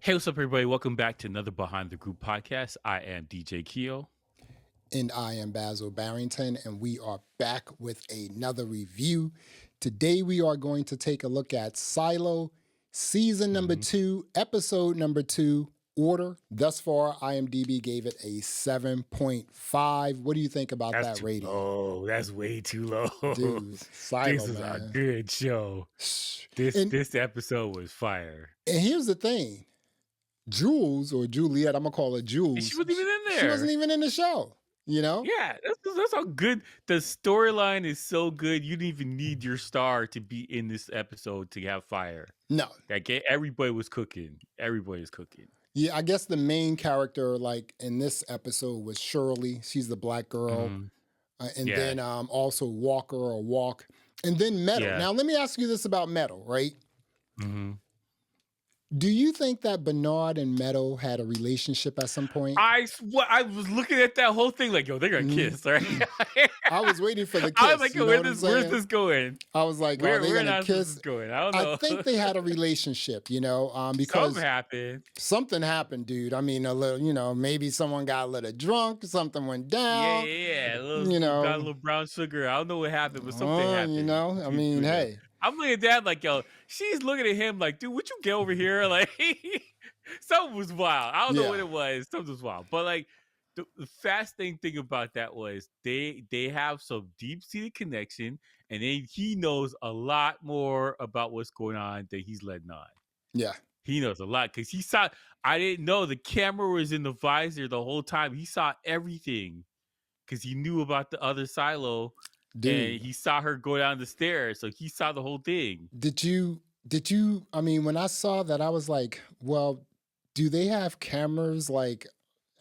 Hey, what's up, everybody? Welcome back to another Behind the Group podcast. I am DJ Keo. And I am Basil Barrington, and we are back with another review. Today, we are going to take a look at Silo, season number 2, episode number 2, Order. Thus far, IMDb gave it a 7.5. What do you think about that rating? Oh, that's way too low. Dude, Silo, this is a good show. This episode was fire. And here's the thing. Jules, or Juliet, I'm going to call her Jules. She wasn't even in there. She wasn't even in the show. You know? Yeah, that's how good the storyline is. So good, you didn't even need your star to be in this episode to have fire. No, like everybody was cooking. Everybody was cooking. Yeah, I guess the main character, like in this episode, was Shirley. She's the black girl, then also Walker or Walk, and then Meadow. Yeah. Now, let me ask you this about Meadow, right? Mm-hmm. Do you think that Bernard and Meadow had a relationship at some point? I was looking at that whole thing like, yo, they're gonna kiss, right? I was waiting for the kiss. I was like, where's this going? I was like, are they gonna kiss? This going? I don't know. I think they had a relationship, because something happened, dude. I mean, a little, maybe someone got a little drunk, something went down. Yeah. Got a little brown sugar. I don't know what happened, but something happened. I mean, hey. I'm looking at that like, yo, she's looking at him like, dude, would you get over here? Like, something was wild. I don't know what it was. Something was wild. But like, the fascinating thing about that was they have some deep-seated connection, and he knows a lot more about what's going on than he's letting on. Yeah. He knows a lot because he saw, I didn't know the camera was in the visor the whole time. He saw everything because he knew about the other silo. Dude. And he saw her go down the stairs, so he saw the whole thing. Did you, I mean, when I saw that, I was like, well, do they have cameras like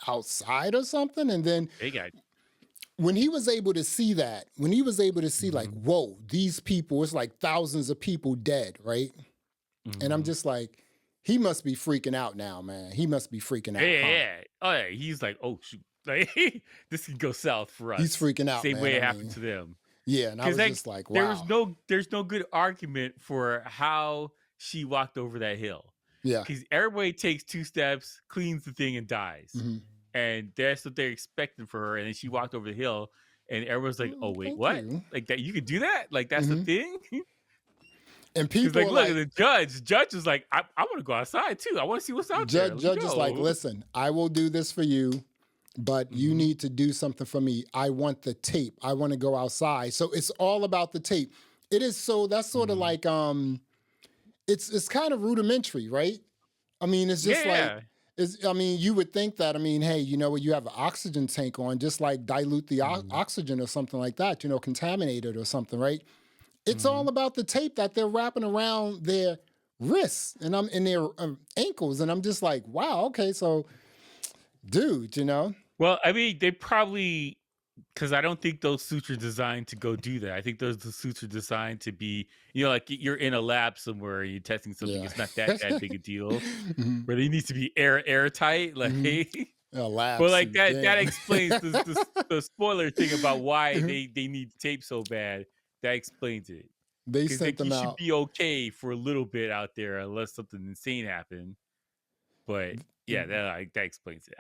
outside or something? And then when he was able to see that, like, whoa, these people, it's like thousands of people dead, right? Mm-hmm. And I'm just like, he must be freaking out now, man. He must be freaking out. Yeah. Oh, yeah. He's like, oh, shoot. Like, this can go south for us. He's freaking out. Same way it happened to them. Yeah, and I was just like, wow. There's no good argument for how she walked over that hill. Yeah. Because everybody takes 2 steps, cleans the thing, and dies. Mm-hmm. And that's what they're expecting for her. And then she walked over the hill, and everyone's like, oh, wait, what? Like, that you could do that? Like, that's the thing? And people like, look, the judge is like, I want to go outside, too. I want to see what's out there. Judge is like, listen, I will do this for you. But you need to do something for me. I want the tape. I want to go outside. So it's all about the tape. It is that's sort of like it's kind of rudimentary, right? I mean, it's just you would think that, hey, you have an oxygen tank on, just like dilute the oxygen or something like that, contaminate it or something, right? It's all about the tape that they're wrapping around their wrists and in their ankles. And I'm just like, wow, okay, so dude, Well, I mean, they probably, because I don't think those suits are designed to go do that. I think the suits are designed to be, like you're in a lab somewhere and you're testing something. Yeah. It's not that big a deal. Where it needs to be airtight, like. Lab but like that explains the spoiler thing about why they need tape so bad. That explains it. They sent them out. Should be okay for a little bit out there unless something insane happened. But. Yeah, that explains it.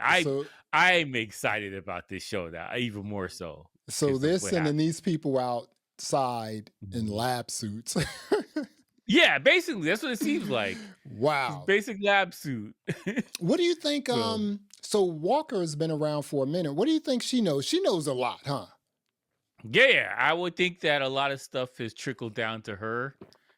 I'm excited about this show now, even more so. So they're sending these people outside in lab suits. Yeah, basically, that's what it seems like. Wow. Basic lab suit. What do you think? So Walker has been around for a minute. What do you think she knows? She knows a lot, huh? Yeah, I would think that a lot of stuff has trickled down to her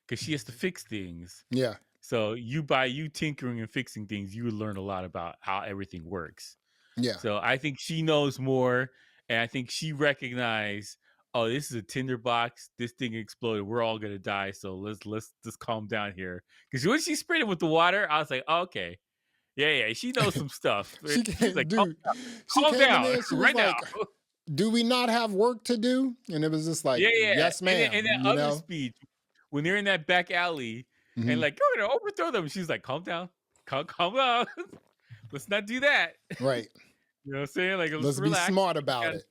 because she has to fix things. Yeah. So you tinkering and fixing things, you would learn a lot about how everything works. Yeah. So I think she knows more, and I think she recognized, oh, this is a tinderbox. This thing exploded. We're all gonna die. So let's just calm down here. Because when she sprayed it with the water, I was like, oh, okay, yeah, she knows some stuff. She's like, dude, calm down right now. Do we not have work to do? And it was just like, yes, ma'am. And that other speech, when they're in that back alley. Mm-hmm. And like, you're gonna overthrow them. She's like, calm down. Calm down. Let's not do that. Right. You know what I'm saying? Like, let's relax. Be smart about it.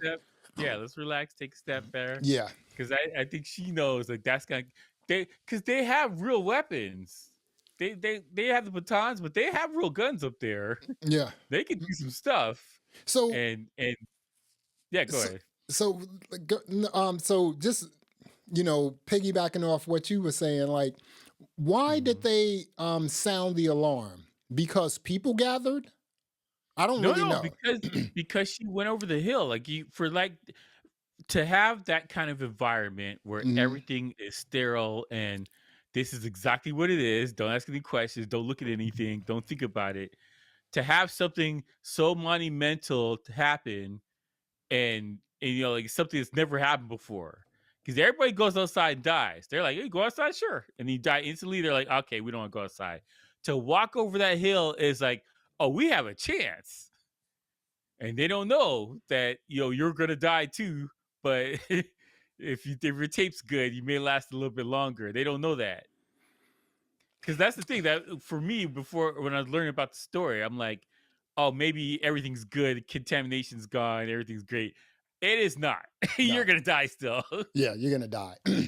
Yeah, let's relax, take a step there. Yeah. Because I think she knows like that's gonna because they have real weapons. they have the batons, but they have real guns up there. Yeah. They can do some stuff. So And yeah, go so ahead. so so just piggybacking off what you were saying, like, why did Mhm. they sound the alarm? Because people gathered? I don't No, really no, know. because she went over the hill. Like you for like to have that kind of environment where Hmm. everything is sterile and this is exactly what it is. Don't ask any questions. Don't look at anything. Don't think about it. To have something so monumental to happen and like something that's never happened before. Because everybody goes outside and dies. They're like, hey, go outside, sure. And you die instantly. They're like, okay, we don't want to go outside. To walk over that hill is like, oh, we have a chance. And they don't know that you're gonna die too. But if your tape's good, you may last a little bit longer. They don't know that. Because that's the thing that for me, before when I was learning about the story, I'm like, oh, maybe everything's good, contamination's gone, everything's great. It is not. You're No. gonna die still. Yeah, you're gonna die. Yeah,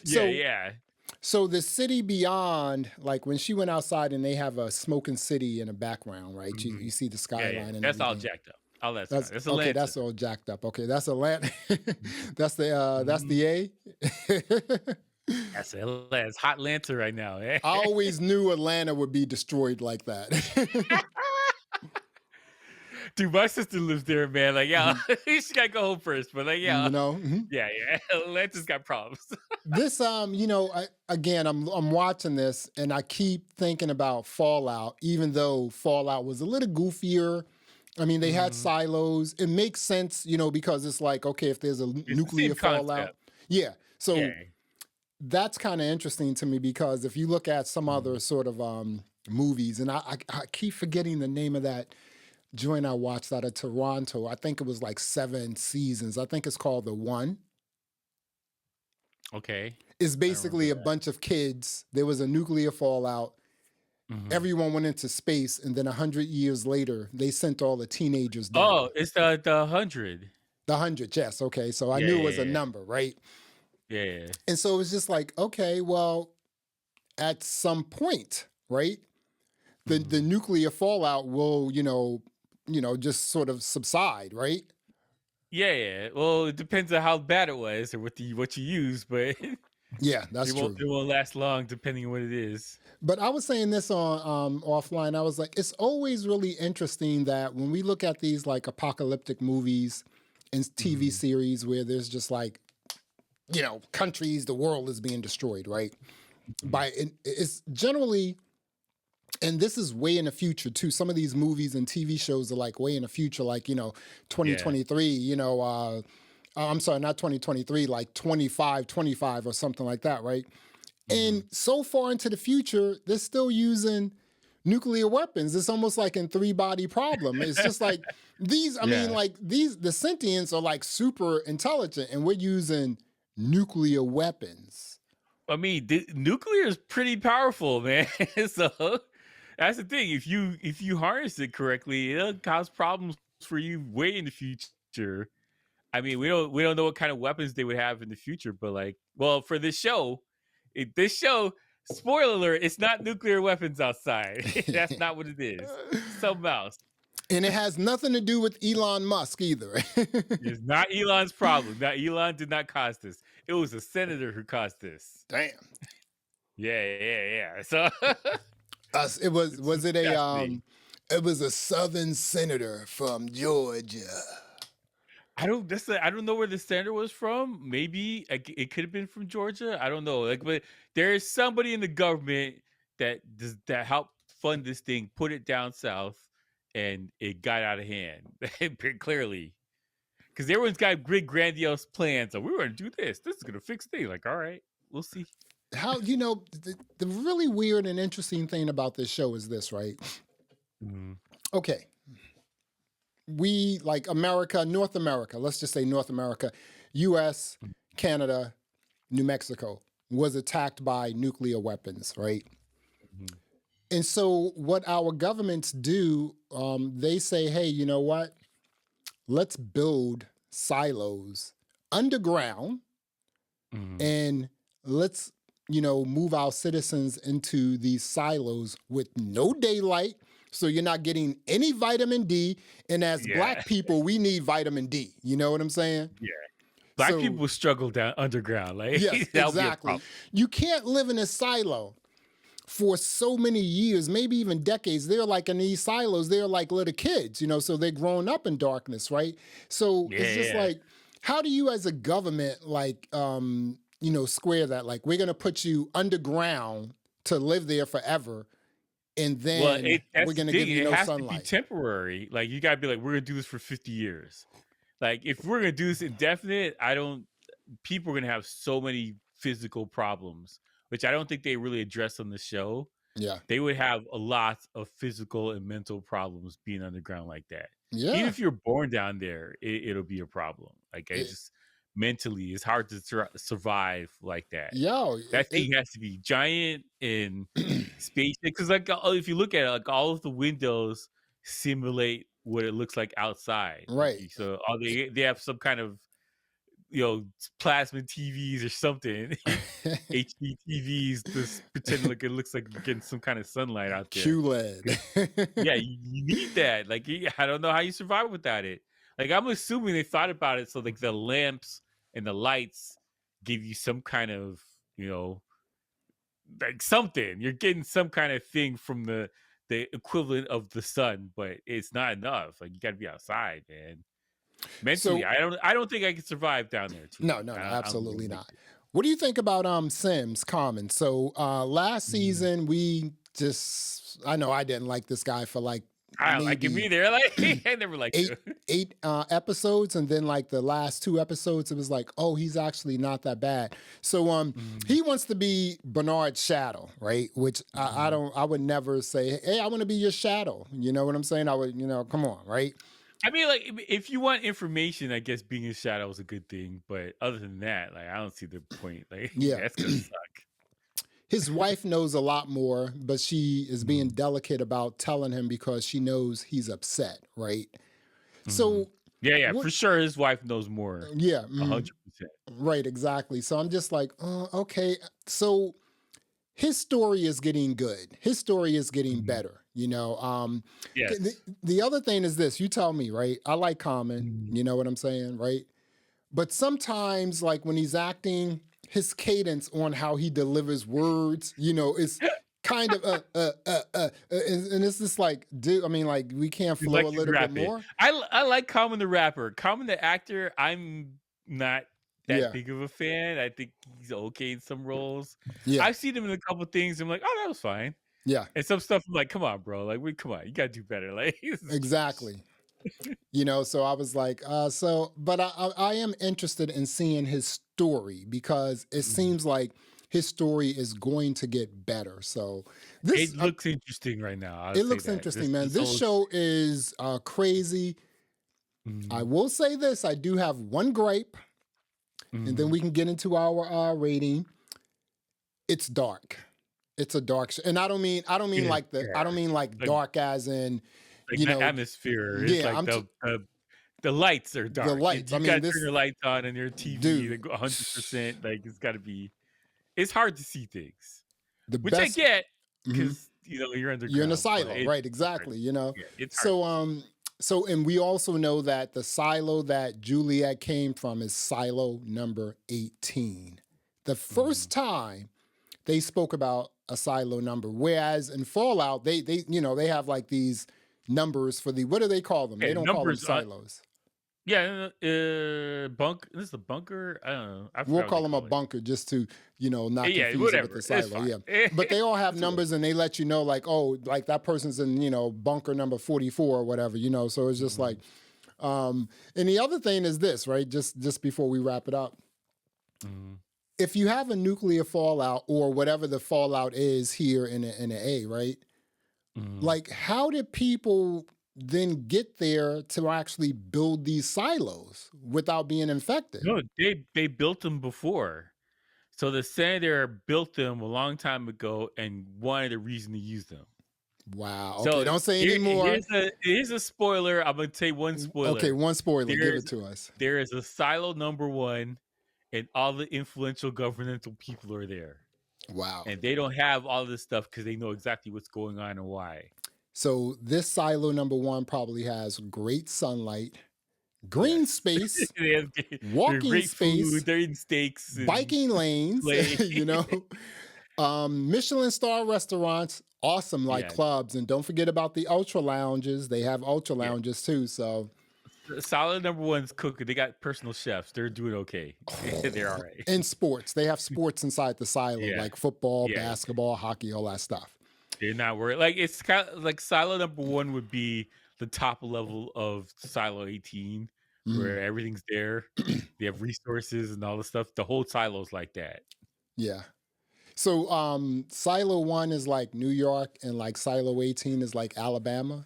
so yeah. so the city beyond, like when she went outside and they have a smoking city in the background, right? You Mhm. see the Yeah, yeah. skyline and That's all everything. jacked up. All that's fine. That's That's okay. Atlanta. That's all jacked up. Okay, that's a land. That's Mhm. the A. That's Atlanta. It's hot Atlanta right now. Eh? I always knew Atlanta would be destroyed like that. Dude, my sister lives there, man. Like, yeah, Mhm. she gotta go home first. But like, yeah, Mhm. yeah, yeah. Atlanta's got problems. This again, I'm watching this and I keep thinking about Fallout, even though Fallout was a little goofier. I mean, they had Mhm. silos. It makes sense, because it's like, okay, if there's a It's the same nuclear fallout. concept. Yeah. So Yeah. that's kind of interesting to me because if you look at some Mhm. other sort of movies, and I keep forgetting the name of that joint I watched out of Toronto. I think it was like 7 seasons. I think it's called The One. Okay. It's I don't remember basically a that. bunch of kids. There was a nuclear fallout. Mhm. Everyone went into space, and then 100 years later, they sent all the teenagers Oh, down. it's the 100. The 100, yes, okay. So I Yeah, knew it was a yeah, yeah. number, right? Yeah, yeah. And so it was just like, okay, well, at some point, right, the Mhm. nuclear fallout will, just sort of subside, right? Yeah, yeah. Well, it depends on how bad it was or what you use, but Yeah, that's true. it won't last long depending on what it is. But I was saying this on offline. I was like, it's always really interesting that when we look at these like apocalyptic movies and TV Mhm. series where there's just like, countries, the world is being destroyed, right? Mhm. It's generally, and this is way in the future too. Some of these movies and TV shows are like way in the future, like, Yeah. 2023, I'm sorry, not 2023, like 25 or something like that, right? And Mhm. so far into the future, they're still using nuclear weapons. It's almost like in Three Body Problem. It's just like I mean, Yeah. like the sentients are like super intelligent and we're using nuclear weapons. I mean, nuclear is pretty powerful, man. So that's the thing. If you harness it correctly, it'll cause problems for you way in the future. I mean, we don't know what kind of weapons they would have in the future, but like, well, for this show, spoiler alert, it's not nuclear weapons outside. That's not what it is. Something else. And it has nothing to do with Elon Musk either. It's not Elon's problem. Now, Elon did not cause this. It was a senator who caused this. Damn. Yeah, yeah, yeah. So It was it's was it a fascinating. it was a southern senator from Georgia. I don't know where the senator was from. Maybe it could have been from Georgia. I don't know. Like, but there is somebody in the government that helped fund this thing, put it down south, and it got out of hand. Pretty clearly, because everyone's got big grandiose plans. So we're going to do this. This is going to fix things. Like, all right, we'll see. How the really weird and interesting thing about this show is this, right? Mhm. Okay, we like America, North America, let's just say North America, US, Canada, New Mexico was attacked by nuclear weapons, right? Mhm. And so, what our governments do, they say, hey, you know what? Let's build silos underground Mhm. and let's move our citizens into these silos with no daylight. So you're not getting any vitamin D. And as Yeah. Black people, we need vitamin D. You know what I'm saying? Yeah. Black So, people struggle down underground. Like yes, that'll be a problem. exactly. You can't live in a silo for so many years, maybe even decades. They're like in these silos, they're like little kids, so they're growing up in darkness, right? So it's just Yeah. like, how do you as a government, like, square that? Like, we're going to put you underground to live there forever. And Well, then we're that's the going to thing. give you It no has to be sunlight. temporary. Like you gotta be like, we're gonna do this for 50 years. Like if we're gonna do this indefinite, people are gonna have so many physical problems, which I don't think they really address on the show. Yeah. They would have a lot of physical and mental problems being underground like that. Even Yeah. if you're born down there, it'll be a problem. Like it's It, just mentally, it's hard to survive like that. yo, That thing has to be giant and spaceship. Because like if you look at it, like all of the windows simulate what it looks like outside. right. So all they have some kind of plasma TVs or something, HD TVs, to pretend like it looks like you're getting some kind of sunlight out there. QLED. Yeah, you need that. Like I don't know how you survive without it. Like I'm assuming they thought about it so like the lamps and the lights give you some kind of like something. You're getting some kind of thing from the equivalent of the sun, but it's not enough. Like you got to be outside, man. Mentally, So, I don't think I could survive down there too no, long. I don't think absolutely I'd make not. it. What do you think about Sims Common? So last Mm. season we I know I didn't like this guy for like I don't like him maybe either. Like I never liked eight him. eight episodes, and then like the last 2 episodes it was like, oh, he's actually not that bad. So he wants to be Bernard's shadow, right? Which I would never say, hey, I want to be your shadow. You know what I'm saying? I would, come on, right? I mean, like if you want information, I guess being a shadow is a good thing. But other than that, like I don't see the point. Like Yeah. that's gonna suck. His wife knows a lot more, but she is being delicate about telling him because she knows he's upset, right? So Yeah, what? for sure. His wife knows more. Yeah, 100%. right, exactly. So I'm just like, oh, okay. So his story is getting good. His story is getting better. The, Yes. the other thing is this. You tell me, right? I like Common. Mhm. You know what I'm saying, right? But sometimes, like when he's acting, his cadence on how he delivers words, is kind of and it's just like, dude. I mean, like we can't He's flow like a he's little bit rapping. more. I like Common the rapper. Common the actor, I'm not that Yeah, big of a fan. I think he's okay in some roles. yeah, I've seen him in a couple things. I'm like, oh, that was fine. yeah, And some stuff, I'm like, come on, bro. Like, come on, you gotta do better. Like, exactly. So I was like, but I am interested in seeing his story because it seems like his story is going to get better. So it looks interesting right now. I'll it say looks that. interesting, man. This This whole show is crazy. I will say this: I do have one gripe, and then we can get into our rating. It's dark. It's a dark show, and I don't mean like like, dark as in the atmosphere. It's yeah. like the lights are The dark. lights. I You mean, gotta turn this your lights on and your TV dude. 100%. Like, it's gotta be. It's hard to see things, The which I best. get Mhm. because you're You're in a underground. But silo, right? it's hard. Exactly. Yeah, it's hard to see. And we also know that the silo that Juliet came from is silo number 18. The first time they spoke about a silo number, whereas in Fallout they have like these numbers for the, what do they call them? They Okay, don't call them numbers. silos. Yeah, bunker. This is a bunker. I don't know. I We'll forgot what call they them a call it. bunker just to, not Yeah, confuse it with whatever. the It's silo. fine. Yeah. But they all have It's whatever. numbers and they let you know like, oh, like that person's in, bunker number 44 or whatever, so it's just like, and the other thing is this, right? Just before we wrap it up. If you have a nuclear fallout or whatever the fallout is here in the A, right? Like, how did people then get there to actually build these silos without being infected? No, they built them before. So the senator built them a long time ago and wanted a reason to use them. Wow. So Okay, don't say any more. here's a spoiler. I'm gonna tell you one spoiler. Okay, one spoiler. Give There's it to us. there is a silo number 1, and all the influential governmental people are there. Wow. and they don't have all this stuff because they know exactly what's going on and why. So this silo number 1 probably has great sunlight, green Yes, space, they have, they're walking great food. space, They're eating steaks and biking lanes, play. you know, Michelin star restaurants, awesome like Yeah, clubs. And don't forget about the ultra lounges. They have ultra yeah. lounges too. So, Solid number one's cooking. They got personal chefs. They're doing okay. They're all right. and sports, they have sports inside the silo, Yeah, like football, yeah. basketball, hockey, all that stuff. They're not worried. Like it's kind of like silo number one would be the top level of silo 18, where everything's there. They have resources and all the stuff. The whole silo's like that. Yeah. So silo 1 is like New York and like silo 18 is like Alabama.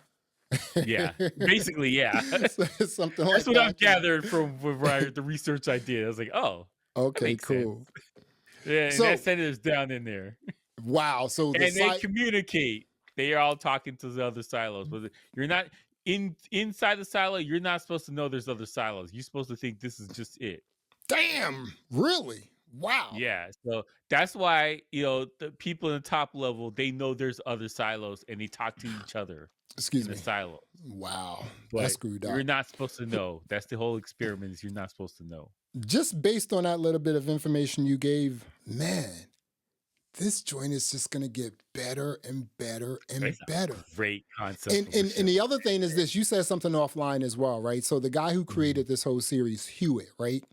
Yeah, basically, yeah. Something like That's what that. I've gathered from the research I did. I was like, oh, that Okay, makes cool. sense. Yeah, and So that senator's down in there. wow. So And they communicate. They are all talking to the other silos. But you're not inside the silo. You're not supposed to know there's other silos. You're supposed to think this is just it. damn, really? Wow. Yeah. So that's why the people in the top level, they know there's other silos and they talk to each other Excuse in me. the silos. Wow. But That's screwed up. you're not supposed to know. That's the whole experiment. Is you're not supposed to know. Just based on that little bit of information you gave, man, this joint is just gonna get better and better and It's a better. great concept. And the other thing is this: you said something offline as well, right? So the guy who created this whole series, Hewitt, right?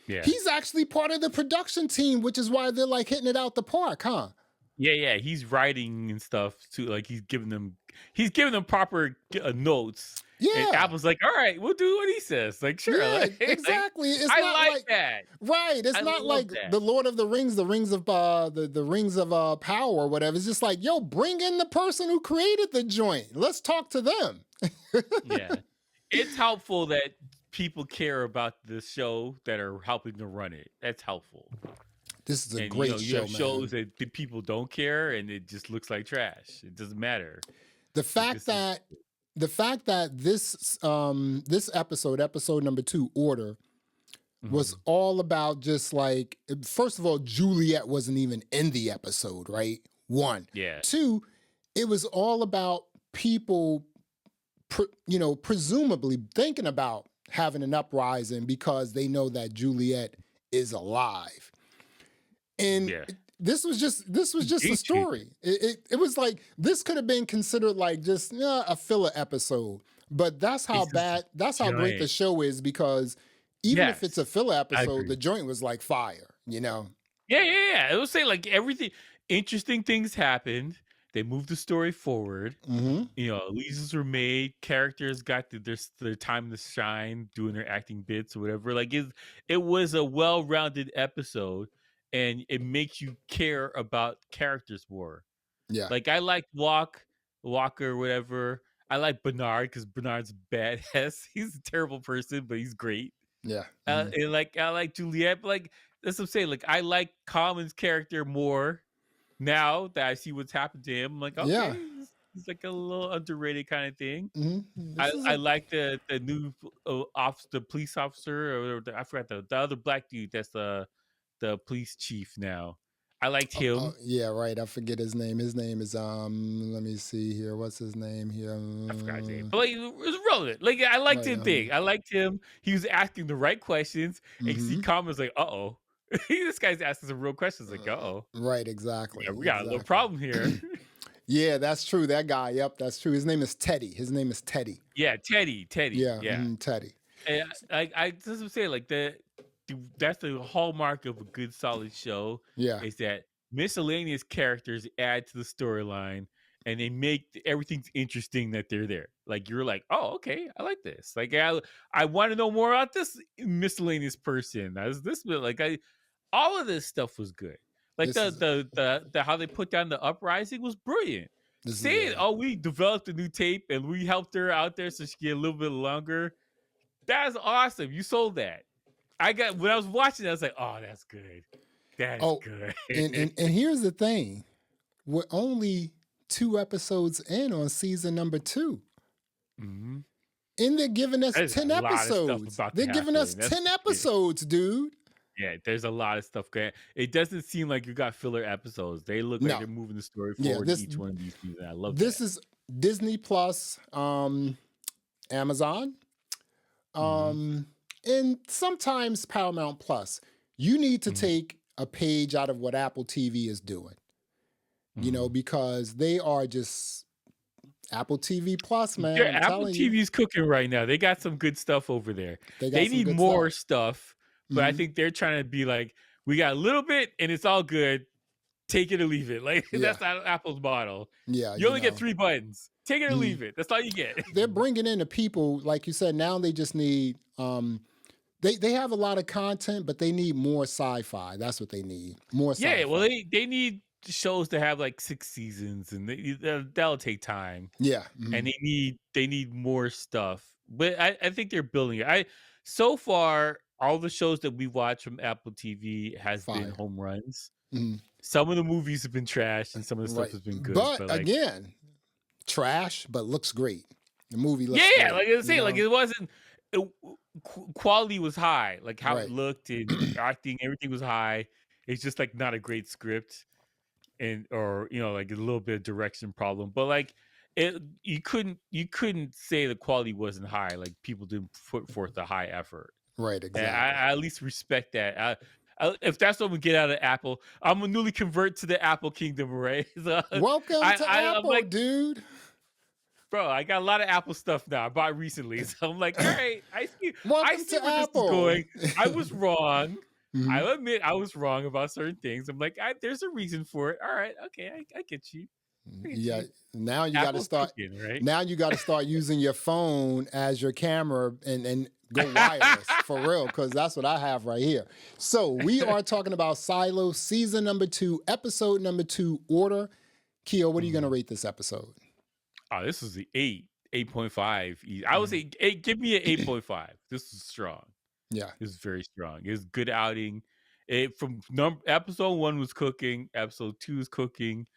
Yeah. He's actually part of the production team, which is why they're like hitting it out the park, huh? Yeah. He's writing and stuff too. Like he's giving them proper notes. Yeah. And Apple's like, all right, we'll do what he says. Like, sure. Yeah, Like, exactly. It's I not like that. Right. It's I not love like that. the Lord of the Rings, the rings of the rings of power or whatever. It's just like, yo, bring in the person who created the joint. Let's talk to them. Yeah. It's helpful that people care about the show that are helping to run it. That's helpful. This is a And great you show, have man. shows that the people don't care and it just looks like trash. It doesn't matter. The fact that this this episode number 2, Order, was all about just like, first of all, Juliet wasn't even in the episode, right? 1. Yeah. 2, it was all about people presumably thinking about having an uprising because they know that Juliet is alive. And this was just a story. It was like, this could have been considered like just a filler episode. But that's how great the show is, because even if it's a filler episode, the joint was like fire, Yeah. It would say like everything, interesting things happened. They moved the story forward. Leases were made. Characters got their time to shine, doing their acting bits or whatever. Like it was a well-rounded episode, and it makes you care about characters more. Yeah. Like I liked Walker, whatever. I like Bernard because Bernard's badass. He's a terrible person, but he's great. Yeah. And I like Juliet, but like that's what I'm saying. Like I like Common's character more now that I see what's happened to him. I'm like, okay, he's like a little underrated kind of thing. I like the new the police officer, or I forgot the other black dude that's the police chief now. I liked him. Yeah, right. I forget his name. His name is let me see here. What's his name here? I forgot his name. But like, it was relevant. Like I liked him thing. I liked him. He was asking the right questions. And see Common was like, uh-oh. This guy's asking some real questions, like, uh-oh. Right, exactly. Yeah, we got a little problem here. Yeah, that's true. That guy, yep, that's true. His name is Teddy. Yeah, Teddy. Yeah. Teddy. And I just would say, like, that's the hallmark of a good, solid show. Yeah. Is that miscellaneous characters add to the storyline, and they make everything's interesting that they're there. Like, you're like, oh, okay, I like this. Like, I want to know more about this miscellaneous person. All of this stuff was good. Like the how they put down the uprising was brilliant. Saying, oh, we developed a new tape and we helped her out there so she get a little bit longer. That's awesome. You sold that. When I was watching it, I was like, oh, that's good. That's good. and here's the thing. We're only 2 episodes in on season number 2. Mm-hmm. And they're giving us 10 episodes. They're giving us 10 episodes, dude. Yeah, there's a lot of stuff going. It doesn't seem like you got filler episodes. They look like No. they're moving the story Yeah, forward in each one of these seasons. I love this that. is Disney Plus, Amazon, Mhm, and sometimes Paramount Plus. You need to mhm, take a page out of what Apple TV is doing, mhm. because they are just Apple TV Plus, man. Yeah, I'm Apple telling you, TV's cooking right now. They got some good stuff over there. they got They some need good more stuff. stuff, but I Hmm. think they're trying to be like, we got a little bit and it's all good. Take it or leave it. Like Yeah, that's not Apple's model. yeah, You only get 3 buttons. Take it or mhm. leave it. That's all you get. They're bringing in the people, like you said. Now they just need. They have a lot of content, but they need more sci-fi. That's what they need. More Yeah, well, sci-fi. they need shows to have like 6 seasons, and that'll take time. Yeah. And Mhm. they need more stuff. But I think they're building it. So far, all the shows that we watch from Apple TV has been Fire. home runs. Mhm. Some of the movies have been trash, and some of the stuff Right. has been good. But But like, again, trash, but looks great. The movie yeah, looks yeah, great. like I was saying, like it wasn't. Quality was high, like how it Right. looked and acting, everything was high. It's just like not a great script. And or like a little bit of direction problem, but like you couldn't say the quality wasn't high. Like people didn't put forth a high effort, Right. and Exactly. I at least respect that. If that's what we get out of Apple, I'm a newly convert to the Apple kingdom, right? So Welcome to I'm Apple, like, dude. bro, I got a lot of Apple stuff now I bought recently, so I'm like, all right, I Welcome see to where this is Apple. going. I was wrong. Mhm. I admit I was wrong about certain things. I'm like, there's a reason for it. All right, okay, I get you. Look at Yeah. you. Now you got to Apple's start. cooking, right? Now you got to start using your phone as your camera and go wireless for real, because that's what I have right here. So we are talking about Silo season number 2, episode number 2, Order. Keo, what are you going to Mhm. rate this episode? Oh, this is the 8.5. I would Mhm. say 8. Give me an 8.5. This is strong. Yeah. This is very strong. It's good outing. It from episode 1 was cooking. Episode 2 is cooking.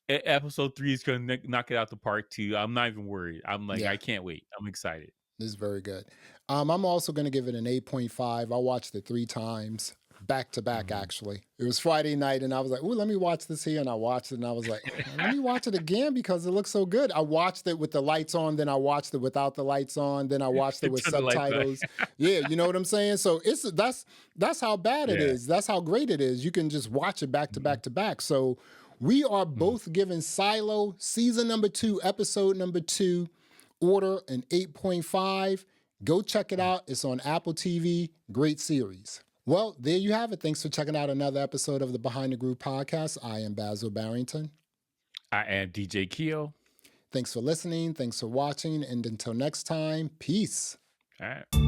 Episode 3 is going to knock it out to part 2. I'm not even worried. I'm like, Yeah. I can't wait. I'm excited. This is very good. I'm also going to give it an 8.5. I watched it 3 times, back to back, Mhm. actually. It was Friday night, and I was like, "Ooh, let me watch this here." And I watched it, and I was like, "Let me watch it again because it looks so good." I watched it with the lights on, then I watched it without the lights on, then I watched it with Turn the lights on. subtitles. Yeah, you know what I'm saying? So that's how bad it Yeah. is. That's how great it is. You can just watch it back to Mhm. back to back. So we are Mhm. both giving Silo season number 2, episode number 2, Order an 8.5. Go check it out. It's on Apple TV. Great series. Well, there you have it. Thanks for checking out another episode of the Behind the Groove podcast. I am Basil Barrington. I am DJ Keo. Thanks for listening. Thanks for watching. And until next time, peace. All right.